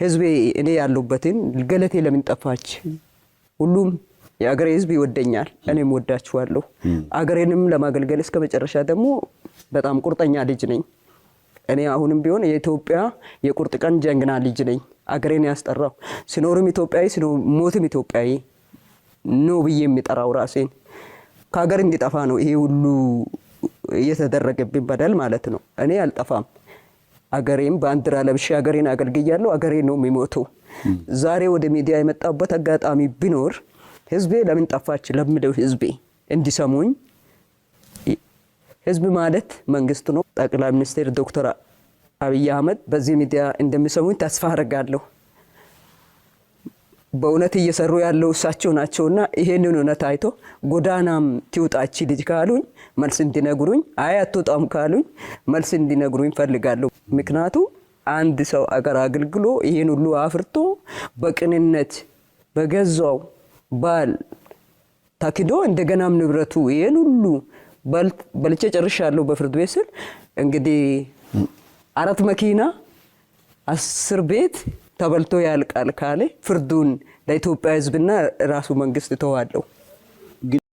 ህዝቤ እኔ ያለሁበትን ገለቴ ለምን ጠፋች? ሁሉም የአገሬ ህዝብ ይወደኛል፣ እኔም ወዳችኋለሁ። አገሬንም ለማገልገል እስከ መጨረሻ ደግሞ በጣም ቁርጠኛ ልጅ ነኝ። እኔ አሁንም ቢሆን የኢትዮጵያ የቁርጥ ቀን ጀግና ልጅ ነኝ። አገሬን ያስጠራው ሲኖርም ኢትዮጵያዊ ሲሞትም ኢትዮጵያዊ ነው ብዬ የሚጠራው ራሴን ከሀገር እንዲጠፋ ነው ይሄ ሁሉ እየተደረገብኝ በደል ማለት ነው። እኔ አልጠፋም። አገሬን ባንዲራ ለብሼ አገሬን አገልግያለሁ። አገሬን ነው የሚሞተው። ዛሬ ወደ ሚዲያ የመጣበት አጋጣሚ ቢኖር ህዝቤ ለምን ጠፋች ለምለው ህዝቤ እንዲሰሙኝ። ህዝብ ማለት መንግስት ነው። ጠቅላይ ሚኒስትር ዶክተር አብይ አህመድ በዚህ ሚዲያ እንደሚሰሙኝ ተስፋ አደርጋለሁ። በእውነት እየሰሩ ያለው እሳቸው ናቸውና ይሄንን እውነት አይቶ ጎዳናም ትውጣች ልጅ ካሉኝ መልስ እንዲነግሩኝ፣ አይ አትወጣም ካሉኝ መልስ እንዲነግሩኝ ፈልጋለሁ። ምክንያቱም አንድ ሰው አገር አገልግሎ ይሄን ሁሉ አፍርቶ በቅንነት በገዛው ባል ታክዶ እንደገናም ንብረቱ ይሄን ሁሉ በልቼ ጨርሻለሁ በፍርድ ቤት ስል እንግዲህ 4 መኪና 10 ቤት ተበልቶ ያልቃል ካለ ፍርዱን ለኢትዮጵያ ህዝብና ራሱ መንግስት ተዋለው።